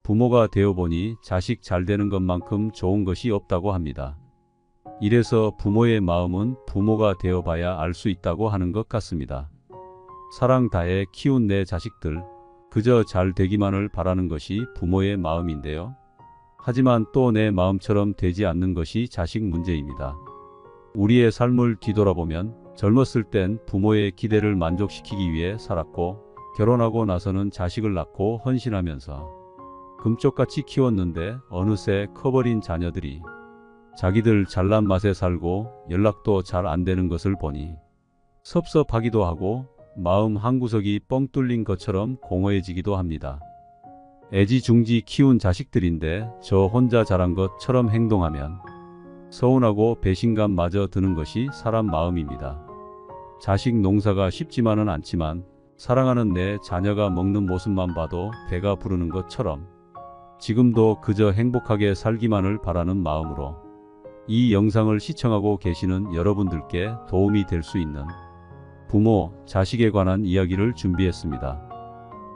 부모가 되어보니 자식 잘 되는 것만큼 좋은 것이 없다고 합니다. 이래서 부모의 마음은 부모가 되어봐야 알 수 있다고 하는 것 같습니다. 사랑 다해 키운 내 자식들, 그저 잘 되기만을 바라는 것이 부모의 마음인데요. 하지만 또 내 마음처럼 되지 않는 것이 자식 문제입니다. 우리의 삶을 뒤돌아보면 젊었을 땐 부모의 기대를 만족시키기 위해 살았고, 결혼하고 나서는 자식을 낳고 헌신하면서 금쪽같이 키웠는데 어느새 커버린 자녀들이 자기들 잘난 맛에 살고 연락도 잘 안 되는 것을 보니 섭섭하기도 하고 마음 한구석이 뻥 뚫린 것처럼 공허해지기도 합니다. 애지중지 키운 자식들인데 저 혼자 자란 것처럼 행동하면 서운하고 배신감마저 드는 것이 사람 마음입니다. 자식 농사가 쉽지만은 않지만 사랑하는 내 자녀가 먹는 모습만 봐도 배가 부르는 것처럼 지금도 그저 행복하게 살기만을 바라는 마음으로 이 영상을 시청하고 계시는 여러분들께 도움이 될 수 있는 부모, 자식에 관한 이야기를 준비했습니다.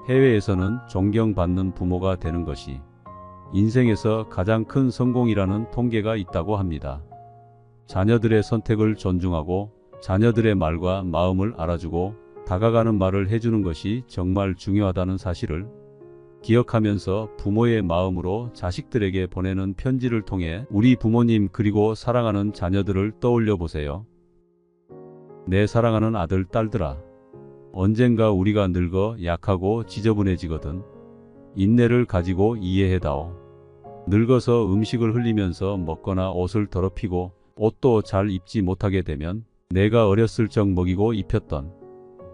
해외에서는 존경받는 부모가 되는 것이 인생에서 가장 큰 성공이라는 통계가 있다고 합니다. 자녀들의 선택을 존중하고 자녀들의 말과 마음을 알아주고 다가가는 말을 해주는 것이 정말 중요하다는 사실을 기억하면서 부모의 마음으로 자식들에게 보내는 편지를 통해 우리 부모님 그리고 사랑하는 자녀들을 떠올려 보세요. 내 사랑하는 아들, 딸들아. 언젠가 우리가 늙어 약하고 지저분해지거든. 인내를 가지고 이해해다오. 늙어서 음식을 흘리면서 먹거나 옷을 더럽히고 옷도 잘 입지 못하게 되면 내가 어렸을 적 먹이고 입혔던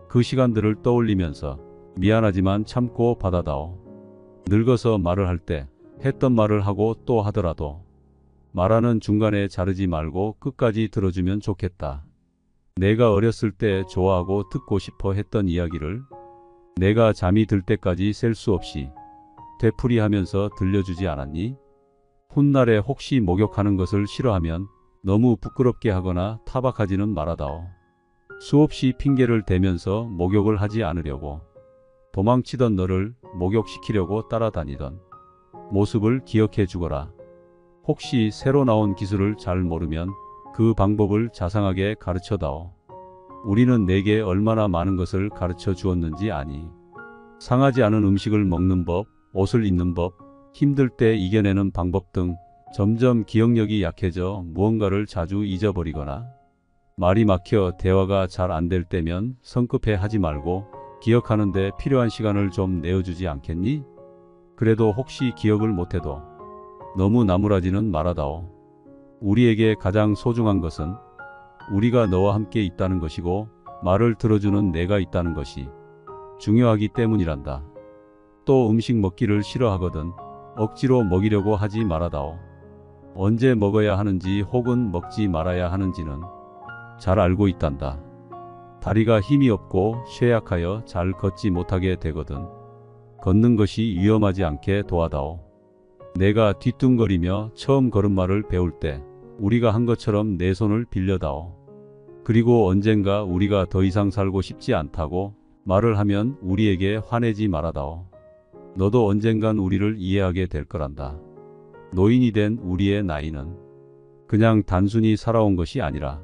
그 시간들을 떠올리면서 미안하지만 참고 받아다오. 늙어서 말을 할 때 했던 말을 하고 또 하더라도 말하는 중간에 자르지 말고 끝까지 들어주면 좋겠다. 내가 어렸을 때 좋아하고 듣고 싶어 했던 이야기를 내가 잠이 들 때까지 셀 수 없이 되풀이하면서 들려주지 않았니? 훗날에 혹시 목욕하는 것을 싫어하면 너무 부끄럽게 하거나 타박하지는 말아다오. 수없이 핑계를 대면서 목욕을 하지 않으려고 도망치던 너를 목욕시키려고 따라다니던 모습을 기억해 주거라. 혹시 새로 나온 기술을 잘 모르면 그 방법을 자상하게 가르쳐다오. 우리는 내게 얼마나 많은 것을 가르쳐 주었는지 아니? 상하지 않은 음식을 먹는 법, 옷을 입는 법, 힘들 때 이겨내는 방법 등 점점 기억력이 약해져 무언가를 자주 잊어버리거나 말이 막혀 대화가 잘 안 될 때면 성급해 하지 말고 기억하는데 필요한 시간을 좀 내어주지 않겠니? 그래도 혹시 기억을 못해도 너무 나무라지는 말아다오. 우리에게 가장 소중한 것은 우리가 너와 함께 있다는 것이고 말을 들어주는 내가 있다는 것이 중요하기 때문이란다. 또 음식 먹기를 싫어하거든 억지로 먹이려고 하지 말아다오. 언제 먹어야 하는지 혹은 먹지 말아야 하는지는 잘 알고 있단다. 다리가 힘이 없고 쇠약하여 잘 걷지 못하게 되거든 걷는 것이 위험하지 않게 도와다오. 내가 뒤뚱거리며 처음 걸음마를 배울 때 우리가 한 것처럼 내 손을 빌려다오. 그리고 언젠가 우리가 더 이상 살고 싶지 않다고 말을 하면 우리에게 화내지 말아다오. 너도 언젠간 우리를 이해하게 될 거란다. 노인이 된 우리의 나이는 그냥 단순히 살아온 것이 아니라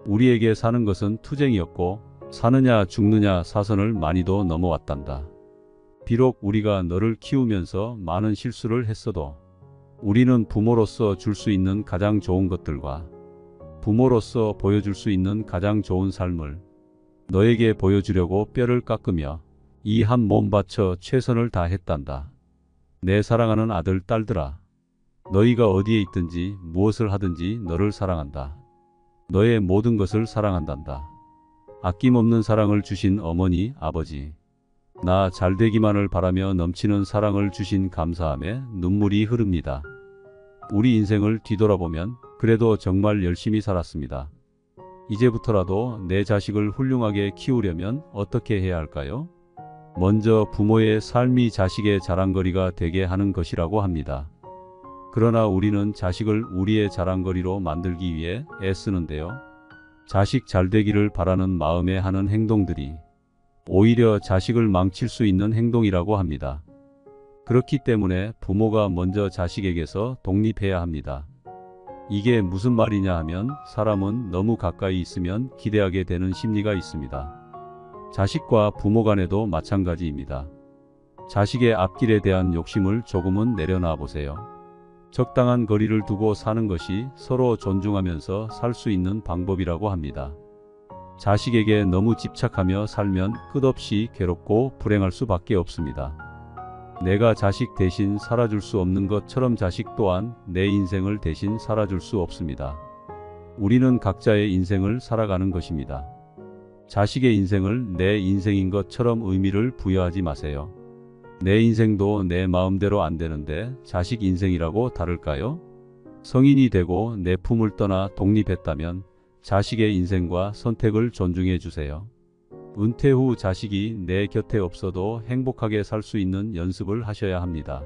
우리에게 사는 것은 투쟁이었고 사느냐 죽느냐 사선을 많이도 넘어왔단다. 비록 우리가 너를 키우면서 많은 실수를 했어도 우리는 부모로서 줄 수 있는 가장 좋은 것들과 부모로서 보여줄 수 있는 가장 좋은 삶을 너에게 보여주려고 뼈를 깎으며 이 한 몸 바쳐 최선을 다했단다. 내 사랑하는 아들, 딸들아. 너희가 어디에 있든지 무엇을 하든지 너를 사랑한다. 너의 모든 것을 사랑한단다. 아낌없는 사랑을 주신 어머니, 아버지. 나 잘되기만을 바라며 넘치는 사랑을 주신 감사함에 눈물이 흐릅니다. 우리 인생을 뒤돌아보면 그래도 정말 열심히 살았습니다. 이제부터라도 내 자식을 훌륭하게 키우려면 어떻게 해야 할까요? 먼저 부모의 삶이 자식의 자랑거리가 되게 하는 것이라고 합니다. 그러나 우리는 자식을 우리의 자랑거리로 만들기 위해 애쓰는데요. 자식 잘되기를 바라는 마음에 하는 행동들이 오히려 자식을 망칠 수 있는 행동이라고 합니다. 그렇기 때문에 부모가 먼저 자식에게서 독립해야 합니다. 이게 무슨 말이냐 하면 사람은 너무 가까이 있으면 기대하게 되는 심리가 있습니다. 자식과 부모 간에도 마찬가지입니다. 자식의 앞길에 대한 욕심을 조금은 내려놔 보세요. 적당한 거리를 두고 사는 것이 서로 존중하면서 살 수 있는 방법이라고 합니다. 자식에게 너무 집착하며 살면 끝없이 괴롭고 불행할 수밖에 없습니다. 내가 자식 대신 살아줄 수 없는 것처럼 자식 또한 내 인생을 대신 살아줄 수 없습니다. 우리는 각자의 인생을 살아가는 것입니다. 자식의 인생을 내 인생인 것처럼 의미를 부여하지 마세요. 내 인생도 내 마음대로 안 되는데 자식 인생이라고 다를까요? 성인이 되고 내 품을 떠나 독립했다면 자식의 인생과 선택을 존중해 주세요. 은퇴 후 자식이 내 곁에 없어도 행복하게 살 수 있는 연습을 하셔야 합니다.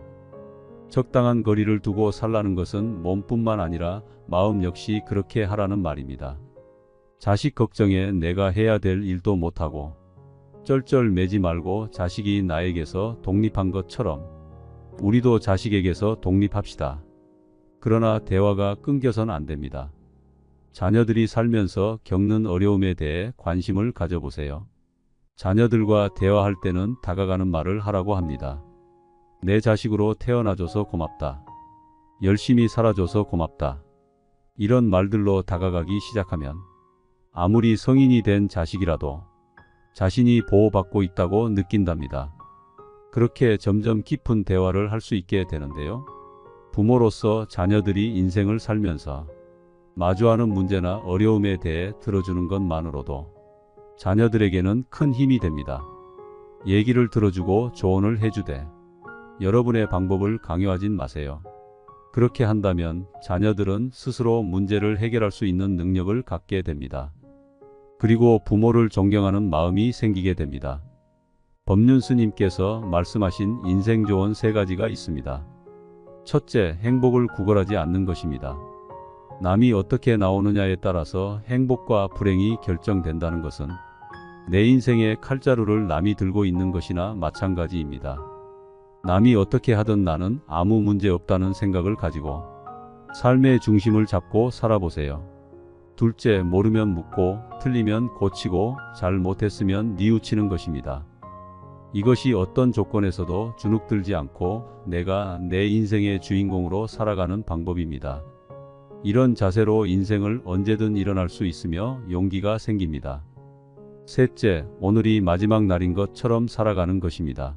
적당한 거리를 두고 살라는 것은 몸뿐만 아니라 마음 역시 그렇게 하라는 말입니다. 자식 걱정에 내가 해야 될 일도 못하고 쩔쩔매지 말고 자식이 나에게서 독립한 것처럼 우리도 자식에게서 독립합시다. 그러나 대화가 끊겨선 안 됩니다. 자녀들이 살면서 겪는 어려움에 대해 관심을 가져보세요. 자녀들과 대화할 때는 다가가는 말을 하라고 합니다. 내 자식으로 태어나줘서 고맙다. 열심히 살아줘서 고맙다. 이런 말들로 다가가기 시작하면 아무리 성인이 된 자식이라도 자신이 보호받고 있다고 느낀답니다. 그렇게 점점 깊은 대화를 할 수 있게 되는데요. 부모로서 자녀들이 인생을 살면서 마주하는 문제나 어려움에 대해 들어주는 것만으로도 자녀들에게는 큰 힘이 됩니다. 얘기를 들어주고 조언을 해주되 여러분의 방법을 강요하진 마세요. 그렇게 한다면 자녀들은 스스로 문제를 해결할 수 있는 능력을 갖게 됩니다. 그리고 부모를 존경하는 마음이 생기게 됩니다. 법륜 스님께서 말씀하신 인생 조언 3가지가 있습니다. 첫째, 행복을 구걸하지 않는 것입니다. 남이 어떻게 나오느냐에 따라서 행복과 불행이 결정된다는 것은 내 인생의 칼자루를 남이 들고 있는 것이나 마찬가지입니다. 남이 어떻게 하든 나는 아무 문제 없다는 생각을 가지고 삶의 중심을 잡고 살아보세요. 둘째, 모르면 묻고 틀리면 고치고 잘 못했으면 뉘우치는 것입니다. 이것이 어떤 조건에서도 주눅들지 않고 내가 내 인생의 주인공으로 살아가는 방법입니다. 이런 자세로 인생을 언제든 일어날 수 있으며 용기가 생깁니다. 셋째, 오늘이 마지막 날인 것처럼 살아가는 것입니다.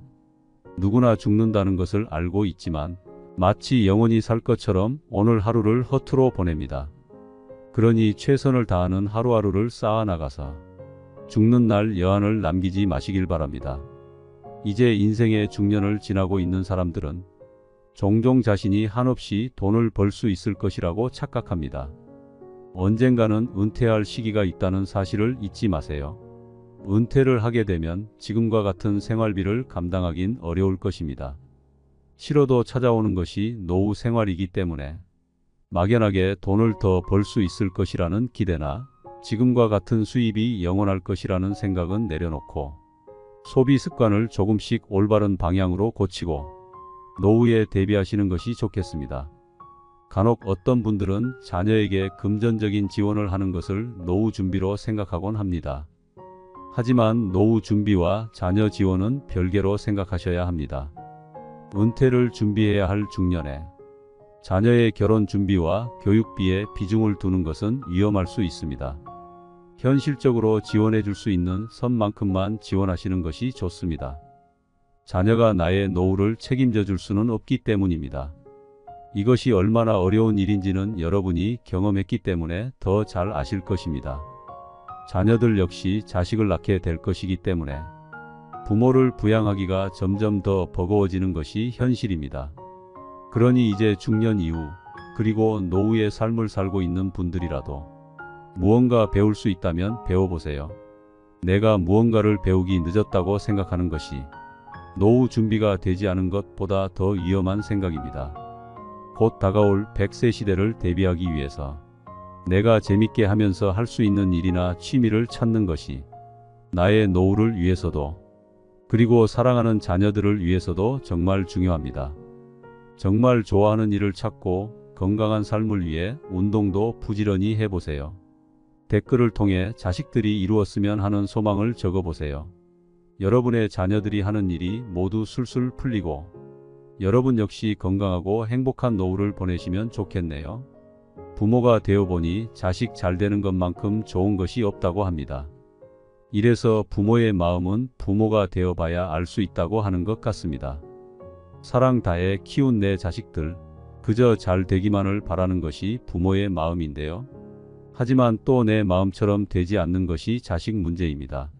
누구나 죽는다는 것을 알고 있지만 마치 영원히 살 것처럼 오늘 하루를 허투루 보냅니다. 그러니 최선을 다하는 하루하루를 쌓아나가서 죽는 날 여한을 남기지 마시길 바랍니다. 이제 인생의 중년을 지나고 있는 사람들은 종종 자신이 한없이 돈을 벌 수 있을 것이라고 착각합니다. 언젠가는 은퇴할 시기가 있다는 사실을 잊지 마세요. 은퇴를 하게 되면 지금과 같은 생활비를 감당하긴 어려울 것입니다. 싫어도 찾아오는 것이 노후 생활이기 때문에 막연하게 돈을 더 벌 수 있을 것이라는 기대나 지금과 같은 수입이 영원할 것이라는 생각은 내려놓고 소비 습관을 조금씩 올바른 방향으로 고치고 노후에 대비하시는 것이 좋겠습니다. 간혹 어떤 분들은 자녀에게 금전적인 지원을 하는 것을 노후 준비로 생각하곤 합니다. 하지만 노후 준비와 자녀 지원은 별개로 생각하셔야 합니다. 은퇴를 준비해야 할 중년에 자녀의 결혼 준비와 교육비에 비중을 두는 것은 위험할 수 있습니다. 현실적으로 지원해 줄 수 있는 선만큼만 지원하시는 것이 좋습니다. 자녀가 나의 노후를 책임져 줄 수는 없기 때문입니다. 이것이 얼마나 어려운 일인지는 여러분이 경험했기 때문에 더 잘 아실 것입니다. 자녀들 역시 자식을 낳게 될 것이기 때문에 부모를 부양하기가 점점 더 버거워지는 것이 현실입니다. 그러니 이제 중년 이후 그리고 노후의 삶을 살고 있는 분들이라도 무언가 배울 수 있다면 배워보세요. 내가 무언가를 배우기 늦었다고 생각하는 것이 노후 준비가 되지 않은 것보다 더 위험한 생각입니다. 곧 다가올 100세 시대를 대비하기 위해서 내가 재밌게 하면서 할 수 있는 일이나 취미를 찾는 것이 나의 노후를 위해서도 그리고 사랑하는 자녀들을 위해서도 정말 중요합니다. 정말 좋아하는 일을 찾고 건강한 삶을 위해 운동도 부지런히 해보세요. 댓글을 통해 자식들이 이루었으면 하는 소망을 적어보세요. 여러분의 자녀들이 하는 일이 모두 술술 풀리고 여러분 역시 건강하고 행복한 노후를 보내시면 좋겠네요. 부모가 되어보니 자식 잘 되는 것만큼 좋은 것이 없다고 합니다. 이래서 부모의 마음은 부모가 되어봐야 알 수 있다고 하는 것 같습니다. 사랑 다해 키운 내 자식들, 그저 잘 되기만을 바라는 것이 부모의 마음인데요. 하지만 또 내 마음처럼 되지 않는 것이 자식 문제입니다.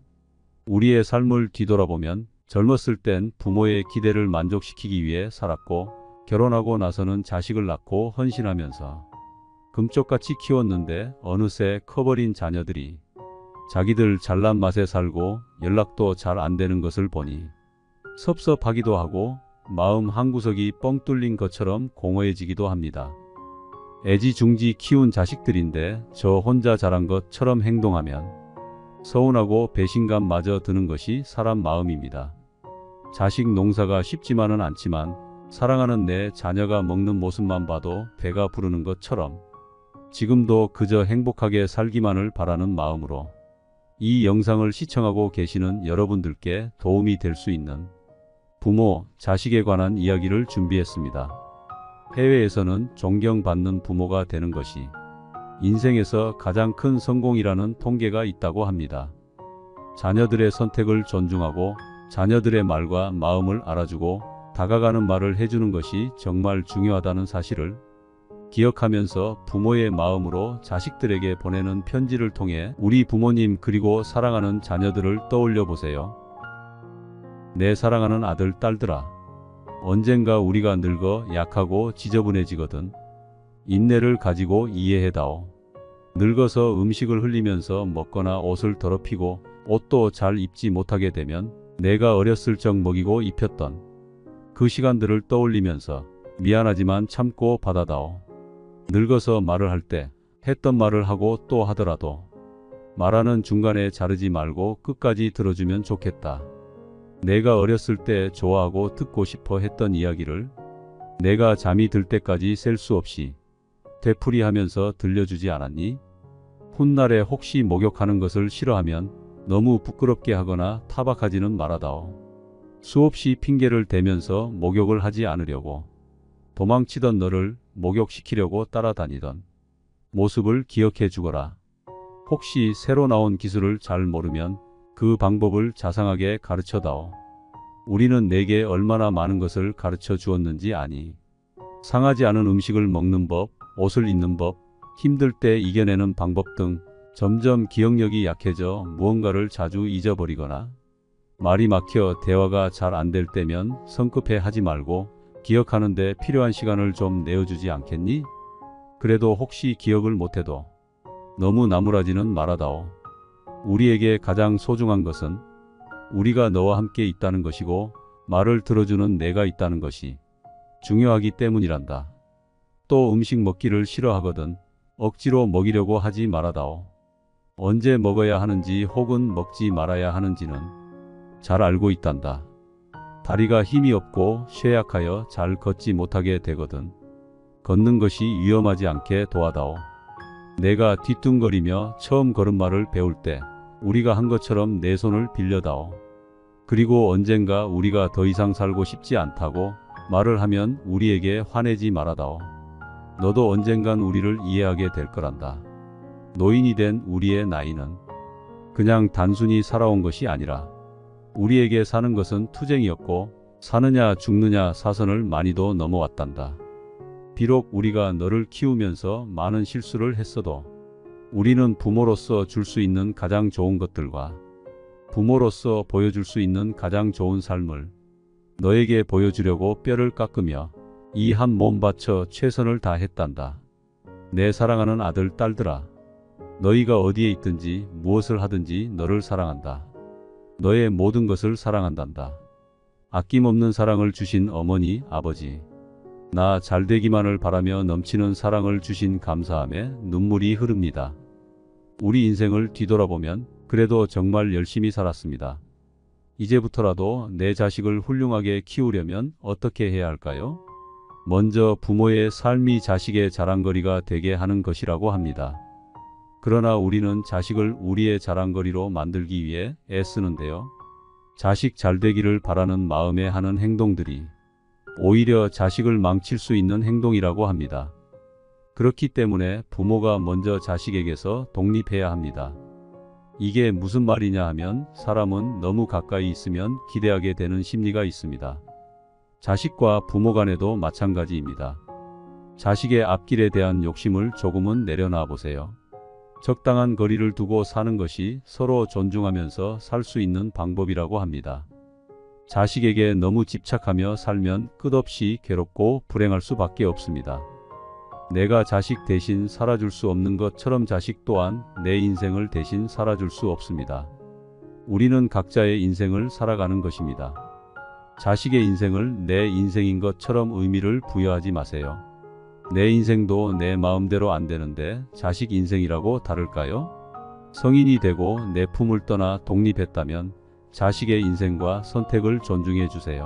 우리의 삶을 뒤돌아보면 젊었을 땐 부모의 기대를 만족시키기 위해 살았고 결혼하고 나서는 자식을 낳고 헌신하면서 금쪽같이 키웠는데 어느새 커버린 자녀들이 자기들 잘난 맛에 살고 연락도 잘 안 되는 것을 보니 섭섭하기도 하고 마음 한구석이 뻥 뚫린 것처럼 공허해지기도 합니다. 애지중지 키운 자식들인데 저 혼자 자란 것처럼 행동하면 서운하고 배신감마저 드는 것이 사람 마음입니다. 자식 농사가 쉽지만은 않지만 사랑하는 내 자녀가 먹는 모습만 봐도 배가 부르는 것처럼 지금도 그저 행복하게 살기만을 바라는 마음으로 이 영상을 시청하고 계시는 여러분들께 도움이 될 수 있는 부모, 자식에 관한 이야기를 준비했습니다. 해외에서는 존경받는 부모가 되는 것이 인생에서 가장 큰 성공이라는 통계가 있다고 합니다. 자녀들의 선택을 존중하고 자녀들의 말과 마음을 알아주고 다가가는 말을 해주는 것이 정말 중요하다는 사실을 기억하면서 부모의 마음으로 자식들에게 보내는 편지를 통해 우리 부모님 그리고 사랑하는 자녀들을 떠올려 보세요. 내 사랑하는 아들, 딸들아. 언젠가 우리가 늙어 약하고 지저분해지거든. 인내를 가지고 이해해다오. 늙어서 음식을 흘리면서 먹거나 옷을 더럽히고 옷도 잘 입지 못하게 되면 내가 어렸을 적 먹이고 입혔던 그 시간들을 떠올리면서 미안하지만 참고 받아다오. 늙어서 말을 할 때 했던 말을 하고 또 하더라도 말하는 중간에 자르지 말고 끝까지 들어주면 좋겠다. 내가 어렸을 때 좋아하고 듣고 싶어 했던 이야기를 내가 잠이 들 때까지 셀 수 없이 되풀이하면서 들려주지 않았니? 훗날에 혹시 목욕하는 것을 싫어하면 너무 부끄럽게 하거나 타박하지는 말아다오. 수없이 핑계를 대면서 목욕을 하지 않으려고 도망치던 너를 목욕시키려고 따라다니던 모습을 기억해 주거라. 혹시 새로 나온 기술을 잘 모르면 그 방법을 자상하게 가르쳐다오. 우리는 내게 얼마나 많은 것을 가르쳐 주었는지 아니? 상하지 않은 음식을 먹는 법, 옷을 입는 법, 힘들 때 이겨내는 방법 등 점점 기억력이 약해져 무언가를 자주 잊어버리거나 말이 막혀 대화가 잘 안 될 때면 성급해 하지 말고 기억하는 데 필요한 시간을 좀 내어주지 않겠니? 그래도 혹시 기억을 못해도 너무 나무라지는 말아다오. 우리에게 가장 소중한 것은 우리가 너와 함께 있다는 것이고 말을 들어주는 내가 있다는 것이 중요하기 때문이란다. 또 음식 먹기를 싫어하거든 억지로 먹이려고 하지 말아다오. 언제 먹어야 하는지 혹은 먹지 말아야 하는지는 잘 알고 있단다. 다리가 힘이 없고 쇠약하여 잘 걷지 못하게 되거든 걷는 것이 위험하지 않게 도와다오. 내가 뒤뚱거리며 처음 걸음마를 배울 때 우리가 한 것처럼 내 손을 빌려다오. 그리고 언젠가 우리가 더 이상 살고 싶지 않다고 말을 하면 우리에게 화내지 말아다오. 너도 언젠간 우리를 이해하게 될 거란다. 노인이 된 우리의 나이는 그냥 단순히 살아온 것이 아니라 우리에게 사는 것은 투쟁이었고 사느냐 죽느냐 사선을 많이도 넘어왔단다. 비록 우리가 너를 키우면서 많은 실수를 했어도 우리는 부모로서 줄 수 있는 가장 좋은 것들과 부모로서 보여줄 수 있는 가장 좋은 삶을 너에게 보여주려고 뼈를 깎으며 이 한 몸 바쳐 최선을 다했단다. 내 사랑하는 아들, 딸들아. 너희가 어디에 있든지 무엇을 하든지 너를 사랑한다. 너의 모든 것을 사랑한단다. 아낌없는 사랑을 주신 어머니, 아버지. 나 잘되기만을 바라며 넘치는 사랑을 주신 감사함에 눈물이 흐릅니다. 우리 인생을 뒤돌아보면 그래도 정말 열심히 살았습니다. 이제부터라도 내 자식을 훌륭하게 키우려면 어떻게 해야 할까요? 먼저 부모의 삶이 자식의 자랑거리가 되게 하는 것이라고 합니다. 그러나 우리는 자식을 우리의 자랑거리로 만들기 위해 애쓰는데요. 자식 잘 되기를 바라는 마음에 하는 행동들이 오히려 자식을 망칠 수 있는 행동이라고 합니다. 그렇기 때문에 부모가 먼저 자식에게서 독립해야 합니다. 이게 무슨 말이냐 하면 사람은 너무 가까이 있으면 기대하게 되는 심리가 있습니다. 자식과 부모 간에도 마찬가지입니다. 자식의 앞길에 대한 욕심을 조금은 내려놔 보세요. 적당한 거리를 두고 사는 것이 서로 존중하면서 살 수 있는 방법이라고 합니다. 자식에게 너무 집착하며 살면 끝없이 괴롭고 불행할 수밖에 없습니다. 내가 자식 대신 살아줄 수 없는 것처럼 자식 또한 내 인생을 대신 살아줄 수 없습니다. 우리는 각자의 인생을 살아가는 것입니다. 자식의 인생을 내 인생인 것처럼 의미를 부여하지 마세요. 내 인생도 내 마음대로 안 되는데 자식 인생이라고 다를까요? 성인이 되고 내 품을 떠나 독립했다면 자식의 인생과 선택을 존중해 주세요.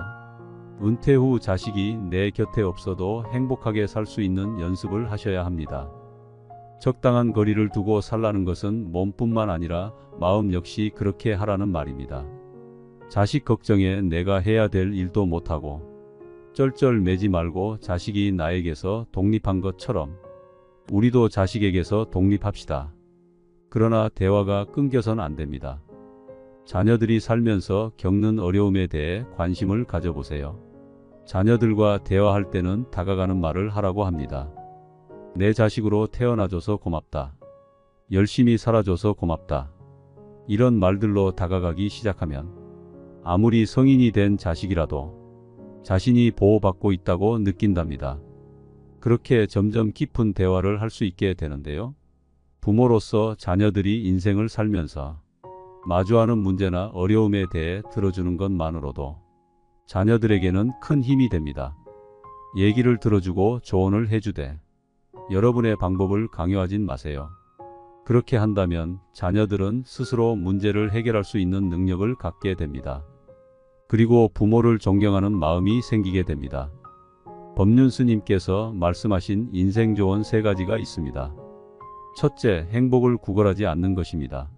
은퇴 후 자식이 내 곁에 없어도 행복하게 살 수 있는 연습을 하셔야 합니다. 적당한 거리를 두고 살라는 것은 몸뿐만 아니라 마음 역시 그렇게 하라는 말입니다. 자식 걱정에 내가 해야 될 일도 못하고 쩔쩔매지 말고 자식이 나에게서 독립한 것처럼 우리도 자식에게서 독립합시다. 그러나 대화가 끊겨선 안 됩니다. 자녀들이 살면서 겪는 어려움에 대해 관심을 가져보세요. 자녀들과 대화할 때는 다가가는 말을 하라고 합니다. 내 자식으로 태어나줘서 고맙다. 열심히 살아줘서 고맙다. 이런 말들로 다가가기 시작하면 아무리 성인이 된 자식이라도 자신이 보호받고 있다고 느낀답니다. 그렇게 점점 깊은 대화를 할 수 있게 되는데요. 부모로서 자녀들이 인생을 살면서 마주하는 문제나 어려움에 대해 들어주는 것만으로도 자녀들에게는 큰 힘이 됩니다. 얘기를 들어주고 조언을 해주되 여러분의 방법을 강요하진 마세요. 그렇게 한다면 자녀들은 스스로 문제를 해결할 수 있는 능력을 갖게 됩니다. 그리고 부모를 존경하는 마음이 생기게 됩니다. 법륜스님께서 말씀하신 인생 조언 3가지가 있습니다. 첫째, 행복을 구걸하지 않는 것입니다.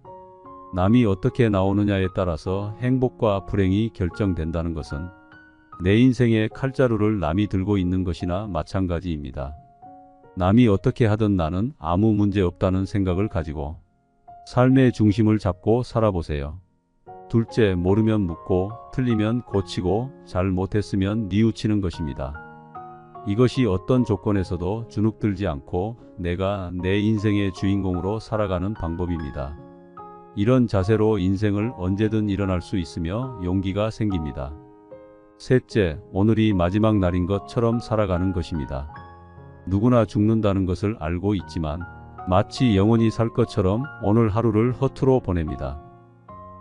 남이 어떻게 나오느냐에 따라서 행복과 불행이 결정된다는 것은 내 인생의 칼자루를 남이 들고 있는 것이나 마찬가지입니다. 남이 어떻게 하든 나는 아무 문제 없다는 생각을 가지고 삶의 중심을 잡고 살아보세요. 둘째, 모르면 묻고 틀리면 고치고 잘 못했으면 뉘우치는 것입니다. 이것이 어떤 조건에서도 주눅들지 않고 내가 내 인생의 주인공으로 살아가는 방법입니다. 이런 자세로 인생을 언제든 일어날 수 있으며 용기가 생깁니다. 셋째, 오늘이 마지막 날인 것처럼 살아가는 것입니다. 누구나 죽는다는 것을 알고 있지만 마치 영원히 살 것처럼 오늘 하루를 허투루 보냅니다.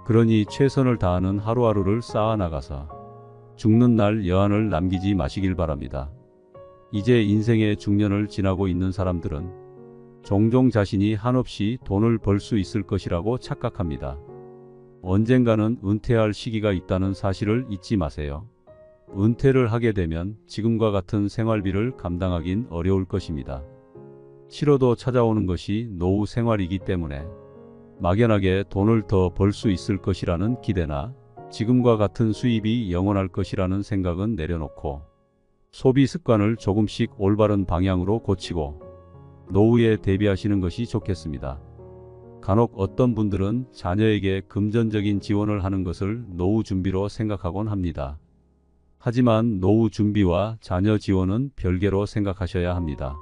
그러니 최선을 다하는 하루하루를 쌓아나가서 죽는 날 여한을 남기지 마시길 바랍니다. 이제 인생의 중년을 지나고 있는 사람들은 종종 자신이 한없이 돈을 벌 수 있을 것이라고 착각합니다. 언젠가는 은퇴할 시기가 있다는 사실을 잊지 마세요. 은퇴를 하게 되면 지금과 같은 생활비를 감당하긴 어려울 것입니다. 치료도 찾아오는 것이 노후 생활이기 때문에 막연하게 돈을 더 벌 수 있을 것이라는 기대나 지금과 같은 수입이 영원할 것이라는 생각은 내려놓고 소비 습관을 조금씩 올바른 방향으로 고치고 노후에 대비하시는 것이 좋겠습니다. 간혹 어떤 분들은 자녀에게 금전적인 지원을 하는 것을 노후 준비로 생각하곤 합니다. 하지만 노후 준비와 자녀 지원은 별개로 생각하셔야 합니다.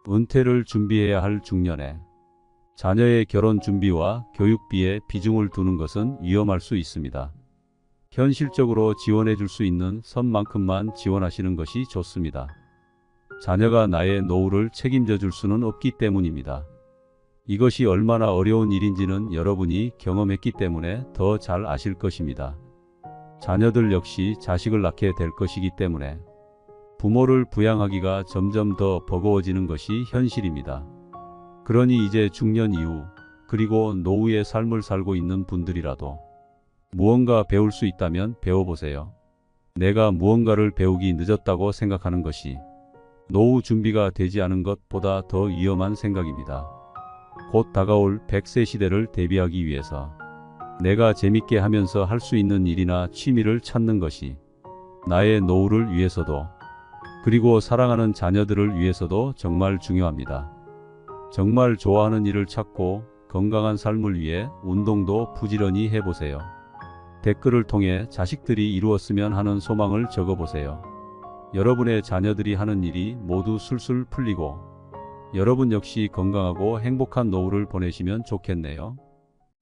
은퇴를 준비해야 할 중년에 자녀의 결혼 준비와 교육비에 비중을 두는 것은 위험할 수 있습니다. 현실적으로 지원해 줄 수 있는 선만큼만 지원하시는 것이 좋습니다. 자녀가 나의 노후를 책임져 줄 수는 없기 때문입니다. 이것이 얼마나 어려운 일인지는 여러분이 경험했기 때문에 더 잘 아실 것입니다. 자녀들 역시 자식을 낳게 될 것이기 때문에 부모를 부양하기가 점점 더 버거워지는 것이 현실입니다. 그러니 이제 중년 이후 그리고 노후의 삶을 살고 있는 분들이라도 무언가 배울 수 있다면 배워보세요. 내가 무언가를 배우기 늦었다고 생각하는 것이 노후 준비가 되지 않은 것보다 더 위험한 생각입니다. 곧 다가올 100세 시대를 대비하기 위해서 내가 재밌게 하면서 할 수 있는 일이나 취미를 찾는 것이 나의 노후를 위해서도 그리고 사랑하는 자녀들을 위해서도 정말 중요합니다. 정말 좋아하는 일을 찾고 건강한 삶을 위해 운동도 부지런히 해보세요. 댓글을 통해 자식들이 이루었으면 하는 소망을 적어보세요. 여러분의 자녀들이 하는 일이 모두 술술 풀리고 여러분 역시 건강하고 행복한 노후를 보내시면 좋겠네요.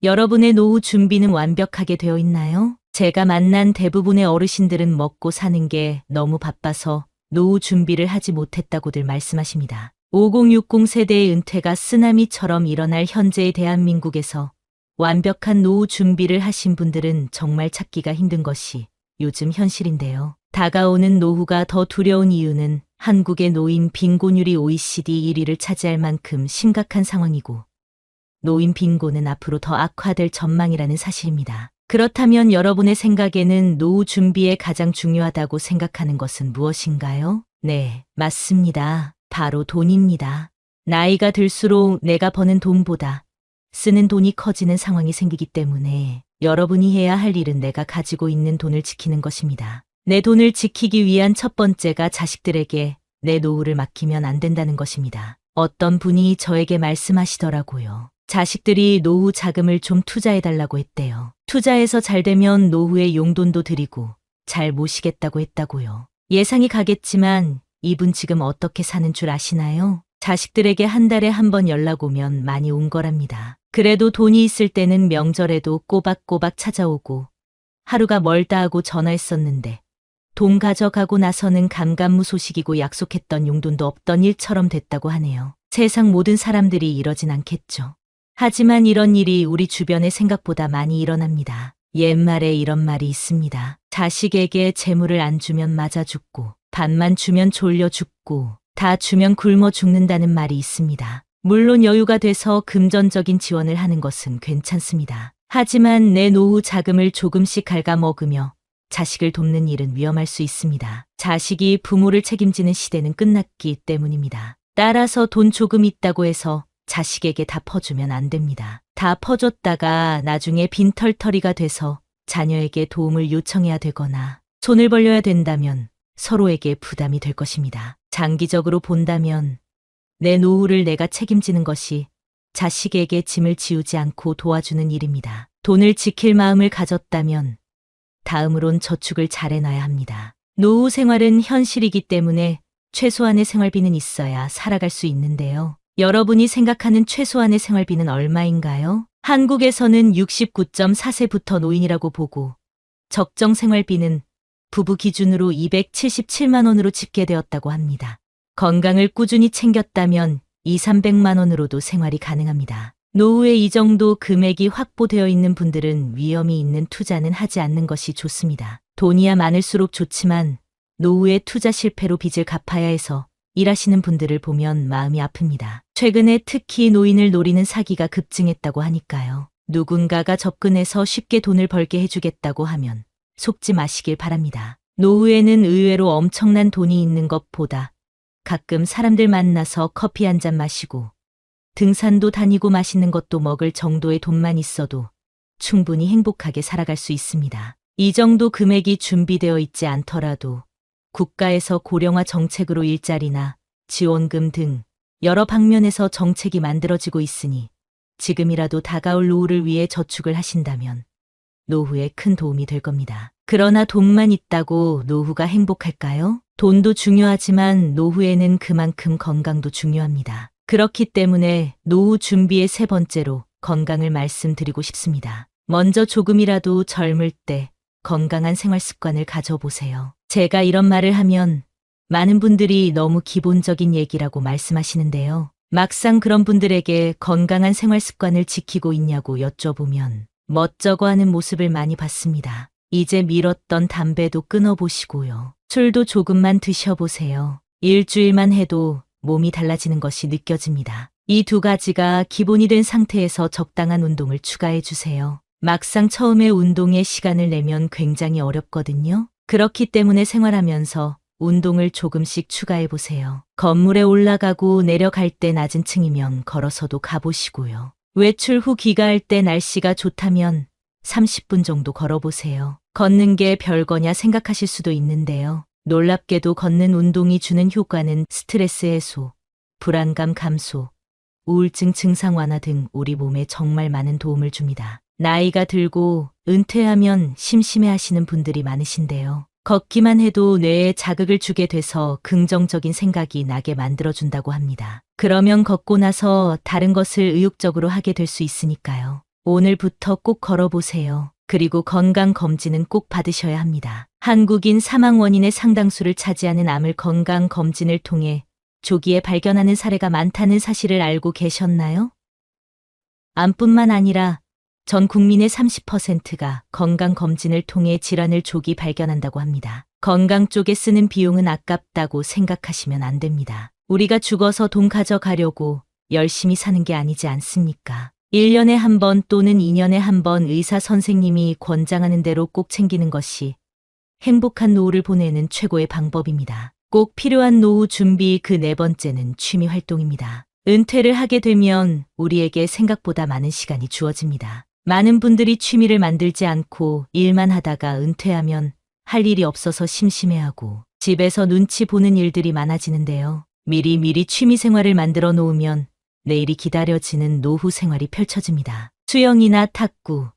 여러분의 노후 준비는 완벽하게 되어 있나요? 제가 만난 대부분의 어르신들은 먹고 사는 게 너무 바빠서 노후 준비를 하지 못했다고들 말씀하십니다. 5060 세대의 은퇴가 쓰나미처럼 일어날 현재의 대한민국에서 완벽한 노후 준비를 하신 분들은 정말 찾기가 힘든 것이 요즘 현실인데요. 다가오는 노후가 더 두려운 이유는 한국의 노인 빈곤율이 OECD 1위를 차지할 만큼 심각한 상황이고 노인 빈곤은 앞으로 더 악화될 전망이라는 사실입니다. 그렇다면 여러분의 생각에는 노후 준비에 가장 중요하다고 생각하는 것은 무엇인가요? 네, 맞습니다. 바로 돈입니다. 나이가 들수록 내가 버는 돈보다 쓰는 돈이 커지는 상황이 생기기 때문에 여러분이 해야 할 일은 내가 가지고 있는 돈을 지키는 것입니다. 내 돈을 지키기 위한 첫 번째가 자식들에게 내 노후를 맡기면 안 된다는 것입니다. 어떤 분이 저에게 말씀하시더라고요. 자식들이 노후 자금을 좀 투자해달라고 했대요. 투자해서 잘 되면 노후에 용돈도 드리고 잘 모시겠다고 했다고요. 예상이 가겠지만 이분 지금 어떻게 사는 줄 아시나요? 자식들에게 한 달에 한 번 연락 오면 많이 온 거랍니다. 그래도 돈이 있을 때는 명절에도 꼬박꼬박 찾아오고 하루가 멀다 하고 전화했었는데 돈 가져가고 나서는 감감무소식이고 약속했던 용돈도 없던 일처럼 됐다고 하네요. 세상 모든 사람들이 이러진 않겠죠. 하지만 이런 일이 우리 주변에 생각보다 많이 일어납니다. 옛말에 이런 말이 있습니다. 자식에게 재물을 안 주면 맞아 죽고 반만 주면 졸려 죽고 다 주면 굶어 죽는다는 말이 있습니다. 물론 여유가 돼서 금전적인 지원을 하는 것은 괜찮습니다. 하지만 내 노후 자금을 조금씩 갉아먹으며 자식을 돕는 일은 위험할 수 있습니다. 자식이 부모를 책임지는 시대는 끝났기 때문입니다. 따라서 돈 조금 있다고 해서 자식에게 다 퍼주면 안 됩니다. 다 퍼줬다가 나중에 빈털터리가 돼서 자녀에게 도움을 요청해야 되거나 손을 벌려야 된다면 서로에게 부담이 될 것입니다. 장기적으로 본다면 내 노후를 내가 책임지는 것이 자식에게 짐을 지우지 않고 도와주는 일입니다. 돈을 지킬 마음을 가졌다면 다음으론 저축을 잘 해놔야 합니다. 노후 생활은 현실이기 때문에 최소한의 생활비는 있어야 살아갈 수 있는데요. 여러분이 생각하는 최소한의 생활비는 얼마인가요? 한국에서는 69.4세부터 노인이라고 보고 적정 생활비는 부부 기준으로 277만 원으로 집계되었다고 합니다. 건강을 꾸준히 챙겼다면 200~300만 원으로도 생활이 가능합니다. 노후에 이 정도 금액이 확보되어 있는 분들은 위험이 있는 투자는 하지 않는 것이 좋습니다. 돈이야 많을수록 좋지만 노후에 투자 실패로 빚을 갚아야 해서 일하시는 분들을 보면 마음이 아픕니다. 최근에 특히 노인을 노리는 사기가 급증했다고 하니까요. 누군가가 접근해서 쉽게 돈을 벌게 해주겠다고 하면 속지 마시길 바랍니다. 노후에는 의외로 엄청난 돈이 있는 것보다 가끔 사람들 만나서 커피 한 잔 마시고 등산도 다니고 맛있는 것도 먹을 정도의 돈만 있어도 충분히 행복하게 살아갈 수 있습니다. 이 정도 금액이 준비되어 있지 않더라도 국가에서 고령화 정책으로 일자리나 지원금 등 여러 방면에서 정책이 만들어지고 있으니 지금이라도 다가올 노후를 위해 저축을 하신다면 노후에 큰 도움이 될 겁니다. 그러나 돈만 있다고 노후가 행복할까요? 돈도 중요하지만 노후에는 그만큼 건강도 중요합니다. 그렇기 때문에 노후 준비의 세 번째로 건강을 말씀드리고 싶습니다. 먼저 조금이라도 젊을 때 건강한 생활 습관을 가져보세요. 제가 이런 말을 하면 많은 분들이 너무 기본적인 얘기라고 말씀하시는데요. 막상 그런 분들에게 건강한 생활 습관을 지키고 있냐고 여쭤보면 멋쩍어하는 모습을 많이 봤습니다. 이제 미뤘던 담배도 끊어보시고요. 술도 조금만 드셔보세요. 일주일만 해도 몸이 달라지는 것이 느껴집니다. 이 두 가지가 기본이 된 상태에서 적당한 운동을 추가해 주세요. 막상 처음에 운동에 시간을 내면 굉장히 어렵거든요. 그렇기 때문에 생활하면서 운동을 조금씩 추가해 보세요. 건물에 올라가고 내려갈 때 낮은 층이면 걸어서도 가보시고요. 외출 후 귀가할 때 날씨가 좋다면 30분 정도 걸어보세요. 걷는 게 별거냐 생각하실 수도 있는데요. 놀랍게도 걷는 운동이 주는 효과는 스트레스 해소, 불안감 감소, 우울증 증상 완화 등 우리 몸에 정말 많은 도움을 줍니다. 나이가 들고 은퇴하면 심심해 하시는 분들이 많으신데요. 걷기만 해도 뇌에 자극을 주게 돼서 긍정적인 생각이 나게 만들어준다고 합니다. 그러면 걷고 나서 다른 것을 의욕적으로 하게 될 수 있으니까요. 오늘부터 꼭 걸어보세요. 그리고 건강검진은 꼭 받으셔야 합니다. 한국인 사망 원인의 상당수를 차지하는 암을 건강검진을 통해 조기에 발견하는 사례가 많다는 사실을 알고 계셨나요? 암뿐만 아니라 전 국민의 30%가 건강검진을 통해 질환을 조기 발견한다고 합니다. 건강 쪽에 쓰는 비용은 아깝다고 생각하시면 안 됩니다. 우리가 죽어서 돈 가져가려고 열심히 사는 게 아니지 않습니까? 1년에 한 번 또는 2년에 한 번 의사 선생님이 권장하는 대로 꼭 챙기는 것이 행복한 노후를 보내는 최고의 방법입니다. 꼭 필요한 노후 준비 그 네 번째는 취미 활동입니다. 은퇴를 하게 되면 우리에게 생각보다 많은 시간이 주어집니다. 많은 분들이 취미를 만들지 않고 일만 하다가 은퇴하면 할 일이 없어서 심심해하고 집에서 눈치 보는 일들이 많아지는데요. 미리미리 취미 생활을 만들어 놓으면 내일이 기다려지는 노후 생활이 펼쳐집니다. 수영이나 탁구,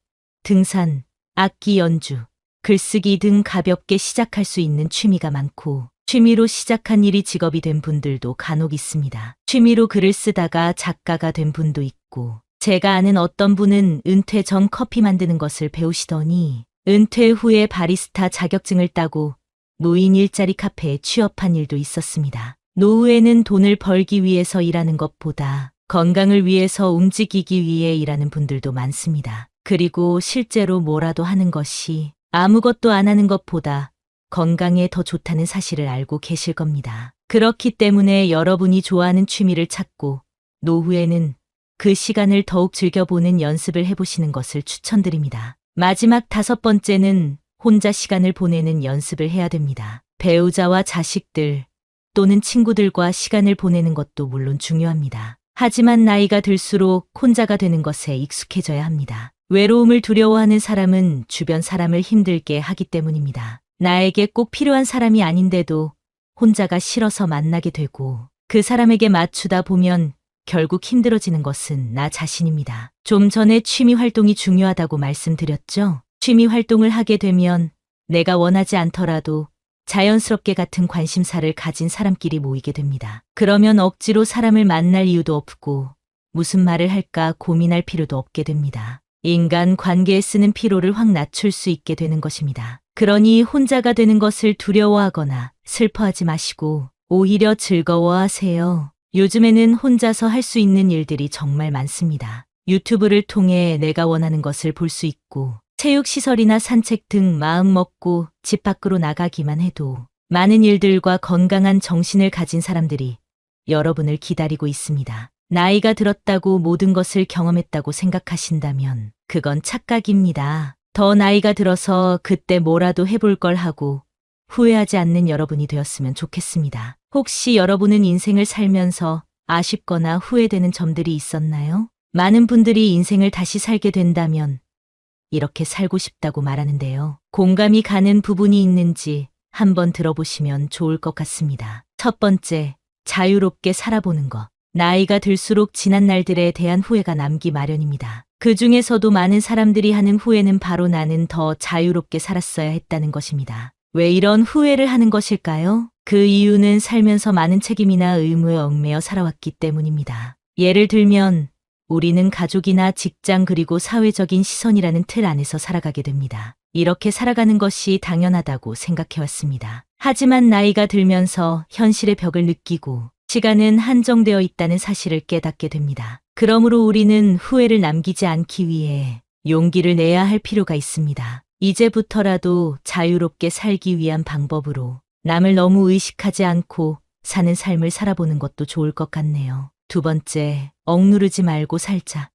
등산, 악기 연주, 글쓰기 등 가볍게 시작할 수 있는 취미가 많고 취미로 시작한 일이 직업이 된 분들도 간혹 있습니다. 취미로 글을 쓰다가 작가가 된 분도 있고 제가 아는 어떤 분은 은퇴 전 커피 만드는 것을 배우시더니 은퇴 후에 바리스타 자격증을 따고 무인 일자리 카페에 취업한 일도 있었습니다. 노후에는 돈을 벌기 위해서 일하는 것보다 건강을 위해서 움직이기 위해 일하는 분들도 많습니다. 그리고 실제로 뭐라도 하는 것이 아무것도 안 하는 것보다 건강에 더 좋다는 사실을 알고 계실 겁니다. 그렇기 때문에 여러분이 좋아하는 취미를 찾고 노후에는 그 시간을 더욱 즐겨보는 연습을 해보시는 것을 추천드립니다. 마지막 다섯 번째는 혼자 시간을 보내는 연습을 해야 됩니다. 배우자와 자식들 또는 친구들과 시간을 보내는 것도 물론 중요합니다. 하지만 나이가 들수록 혼자가 되는 것에 익숙해져야 합니다. 외로움을 두려워하는 사람은 주변 사람을 힘들게 하기 때문입니다. 나에게 꼭 필요한 사람이 아닌데도 혼자가 싫어서 만나게 되고 그 사람에게 맞추다 보면 결국 힘들어지는 것은 나 자신입니다. 좀 전에 취미 활동이 중요하다고 말씀드렸죠? 취미 활동을 하게 되면 내가 원하지 않더라도 자연스럽게 같은 관심사를 가진 사람끼리 모이게 됩니다. 그러면 억지로 사람을 만날 이유도 없고 무슨 말을 할까 고민할 필요도 없게 됩니다. 인간 관계에 쓰는 피로를 확 낮출 수 있게 되는 것입니다. 그러니 혼자가 되는 것을 두려워하거나 슬퍼하지 마시고 오히려 즐거워하세요. 요즘에는 혼자서 할 수 있는 일들이 정말 많습니다. 유튜브를 통해 내가 원하는 것을 볼 수 있고 체육시설이나 산책 등 마음 먹고 집 밖으로 나가기만 해도 많은 일들과 건강한 정신을 가진 사람들이 여러분을 기다리고 있습니다. 나이가 들었다고 모든 것을 경험했다고 생각하신다면 그건 착각입니다. 더 나이가 들어서 그때 뭐라도 해볼 걸 하고 후회하지 않는 여러분이 되었으면 좋겠습니다. 혹시 여러분은 인생을 살면서 아쉽거나 후회되는 점들이 있었나요? 많은 분들이 인생을 다시 살게 된다면 이렇게 살고 싶다고 말하는데요. 공감이 가는 부분이 있는지 한번 들어보시면 좋을 것 같습니다. 첫 번째, 자유롭게 살아보는 것. 나이가 들수록 지난 날들에 대한 후회가 남기 마련입니다. 그 중에서도 많은 사람들이 하는 후회는 바로 나는 더 자유롭게 살았어야 했다는 것입니다. 왜 이런 후회를 하는 것일까요? 그 이유는 살면서 많은 책임이나 의무에 얽매여 살아왔기 때문입니다. 예를 들면 우리는 가족이나 직장 그리고 사회적인 시선이라는 틀 안에서 살아가게 됩니다. 이렇게 살아가는 것이 당연하다고 생각해왔습니다. 하지만 나이가 들면서 현실의 벽을 느끼고 시간은 한정되어 있다는 사실을 깨닫게 됩니다. 그러므로 우리는 후회를 남기지 않기 위해 용기를 내야 할 필요가 있습니다. 이제부터라도 자유롭게 살기 위한 방법으로 남을 너무 의식하지 않고 사는 삶을 살아보는 것도 좋을 것 같네요. 두 번째, 억누르지 말고 살자.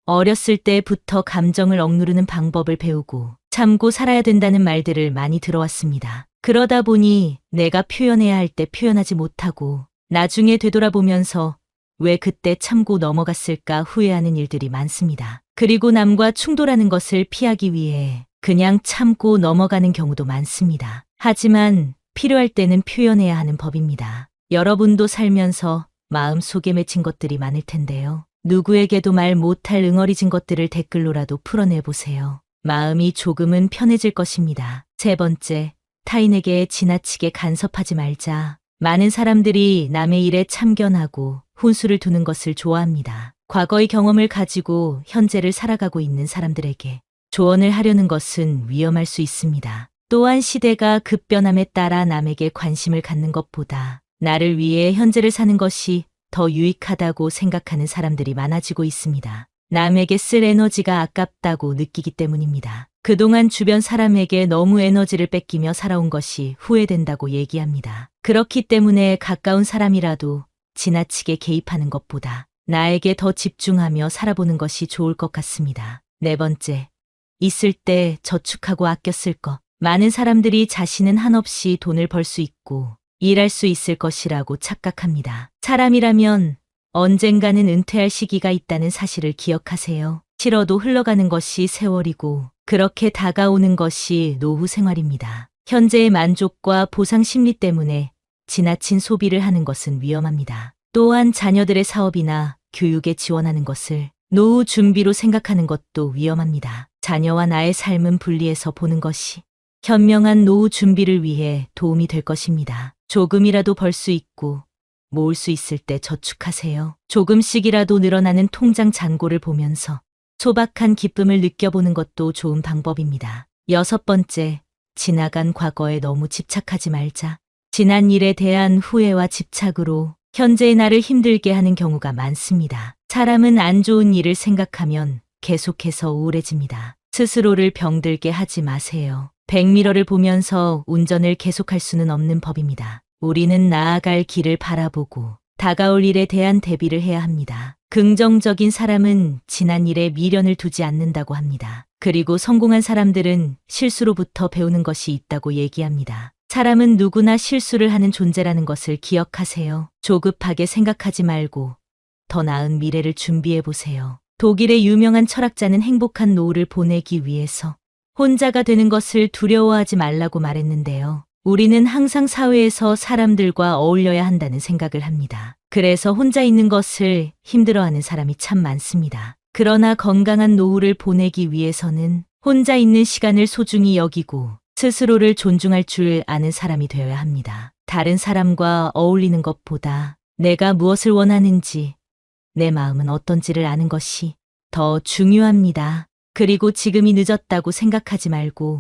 어렸을 때부터 감정을 억누르는 방법을 배우고 참고 살아야 된다는 말들을 많이 들어왔습니다. 그러다 보니 내가 표현해야 할 때 표현하지 못하고 나중에 되돌아보면서 왜 그때 참고 넘어갔을까 후회하는 일들이 많습니다. 그리고 남과 충돌하는 것을 피하기 위해 그냥 참고 넘어가는 경우도 많습니다. 하지만 필요할 때는 표현해야 하는 법입니다. 여러분도 살면서 마음속에 맺힌 것들이 많을 텐데요. 누구에게도 말 못할 응어리진 것들을 댓글로라도 풀어내보세요. 마음이 조금은 편해질 것입니다. 세 번째, 타인에게 지나치게 간섭하지 말자. 많은 사람들이 남의 일에 참견하고 훈수를 두는 것을 좋아합니다. 과거의 경험을 가지고 현재를 살아가고 있는 사람들에게 조언을 하려는 것은 위험할 수 있습니다. 또한 시대가 급변함에 따라 남에게 관심을 갖는 것보다 나를 위해 현재를 사는 것이 더 유익하다고 생각하는 사람들이 많아지고 있습니다. 남에게 쓸 에너지가 아깝다고 느끼기 때문입니다. 그동안 주변 사람에게 너무 에너지를 뺏기며 살아온 것이 후회된다고 얘기합니다. 그렇기 때문에 가까운 사람이라도 지나치게 개입하는 것보다 나에게 더 집중하며 살아보는 것이 좋을 것 같습니다. 네 번째, 있을 때 저축하고 아껴 쓸 것. 많은 사람들이 자신은 한없이 돈을 벌 수 있고 일할 수 있을 것이라고 착각합니다. 사람이라면 언젠가는 은퇴할 시기가 있다는 사실을 기억하세요. 싫어도 흘러가는 것이 세월이고 그렇게 다가오는 것이 노후 생활입니다. 현재의 만족과 보상 심리 때문에 지나친 소비를 하는 것은 위험합니다. 또한 자녀들의 사업이나 교육에 지원하는 것을 노후 준비로 생각하는 것도 위험합니다. 자녀와 나의 삶은 분리해서 보는 것이 현명한 노후 준비를 위해 도움이 될 것입니다. 조금이라도 벌 수 있고 모을 수 있을 때 저축하세요. 조금씩이라도 늘어나는 통장 잔고를 보면서 소박한 기쁨을 느껴보는 것도 좋은 방법입니다. 여섯 번째, 지나간 과거에 너무 집착하지 말자. 지난 일에 대한 후회와 집착으로 현재의 나를 힘들게 하는 경우가 많습니다. 사람은 안 좋은 일을 생각하면 계속해서 우울해집니다. 스스로를 병들게 하지 마세요. 백미러를 보면서 운전을 계속할 수는 없는 법입니다. 우리는 나아갈 길을 바라보고 다가올 일에 대한 대비를 해야 합니다. 긍정적인 사람은 지난 일에 미련을 두지 않는다고 합니다. 그리고 성공한 사람들은 실수로부터 배우는 것이 있다고 얘기합니다. 사람은 누구나 실수를 하는 존재라는 것을 기억하세요. 조급하게 생각하지 말고 더 나은 미래를 준비해 보세요. 독일의 유명한 철학자는 행복한 노후를 보내기 위해서 혼자가 되는 것을 두려워하지 말라고 말했는데요. 우리는 항상 사회에서 사람들과 어울려야 한다는 생각을 합니다. 그래서 혼자 있는 것을 힘들어하는 사람이 참 많습니다. 그러나 건강한 노후를 보내기 위해서는 혼자 있는 시간을 소중히 여기고 스스로를 존중할 줄 아는 사람이 되어야 합니다. 다른 사람과 어울리는 것보다 내가 무엇을 원하는지, 내 마음은 어떤지를 아는 것이 더 중요합니다. 그리고 지금이 늦었다고 생각하지 말고